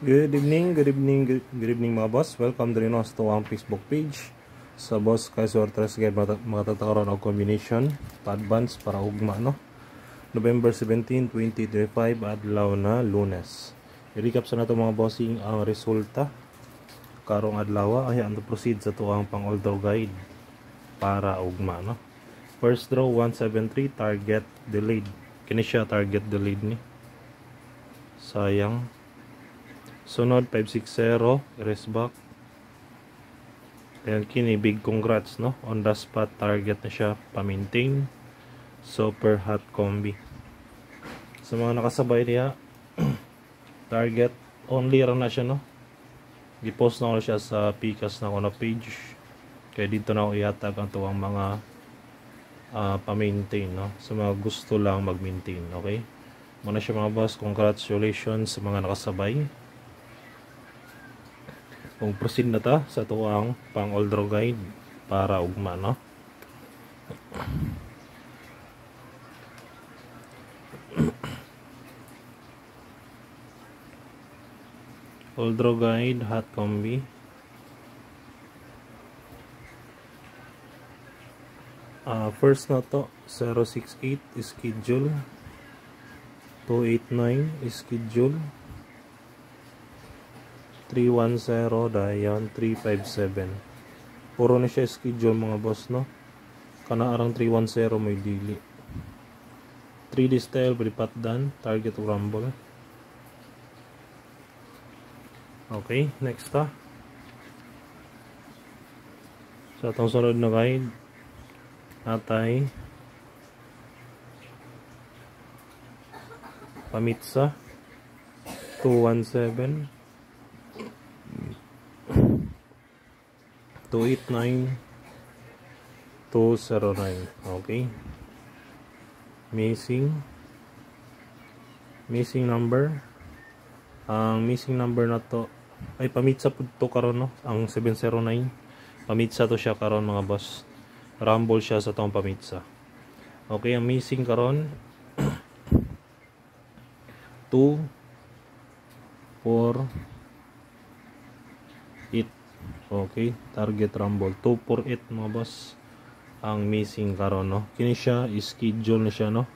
Good evening mga boss. Welcome din us to ang Facebook page. Sa boss kay Sortres guide matatakaroon og combination pa advance para ugma no. November 17, 2025 adlaw na Lunes. I-recap sa nato mga bossing ang resulta karong adlaw ay ang proceed sa tuang pang-all draw guide para ugma no. First draw 173 target delayed. Kini siya target delayed ni. Sayang. Sunod 560 erase back. Ayan kini big congrats no on the spot target na siya pa-maintain. Super hot combi sa mga nakasabay niya. Target only ran na siya no. Gipost na ko siya sa Picas na ko na page kaya dito na ako ihatag ang tuwang mga pa-maintain no sa mga gusto lang mag-maintain. Okay, muna siya mga boss. Congratulations sa mga nakasabay. Kung proceed na ta sa tuwang pang all draw guide para ugma no. All draw guide hot combi. First na to 068 schedule, 289 schedule, 310 dayon 357. Puro na siya schedule mga boss no. Kana arang 310 may dili. 3D style balipat dan target rumble. Okay, next ta. Sa atong sunod na guide natay pamitsa 217 289 209. Okay, missing number. Ang missing number na to ay pamitsa po to karon no. Ang 709 pamitsa to siya karon mga boss. Rumble siya sa tong pamitsa. Okay, ang missing karon 2 4 8. Okay, target rumble 248 mga boss ang missing karon no. Kini siya schedule na siya no.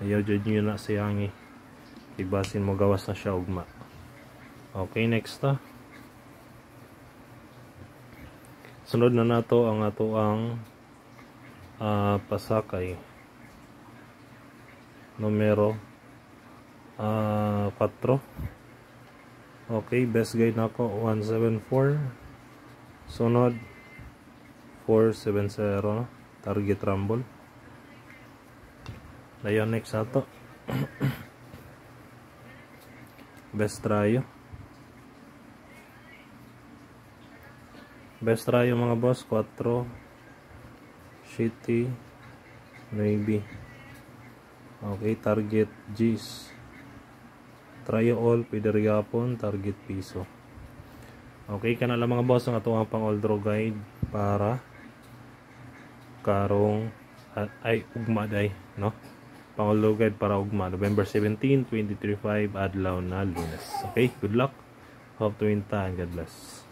Ayaw jud niyo na siyangi ibasin mo gawas na siya ugma. Okay, next ta. Sunod na nato ang ato ang pasakay numero 4. Okay, best guide nako 174. Sunod 470 target rumble. Dayon next ato best trayo mga boss 4 City Navy. Okay, target G's. Trayo all pideryapon target piso. Okay, kana lang mga boss ang atong pang all draw guide para karong ay ugma day no. Pang all draw guide para ugma November 17, 2025 adlaw na Lunes. Okay, good luck. Hope to win ta and God bless.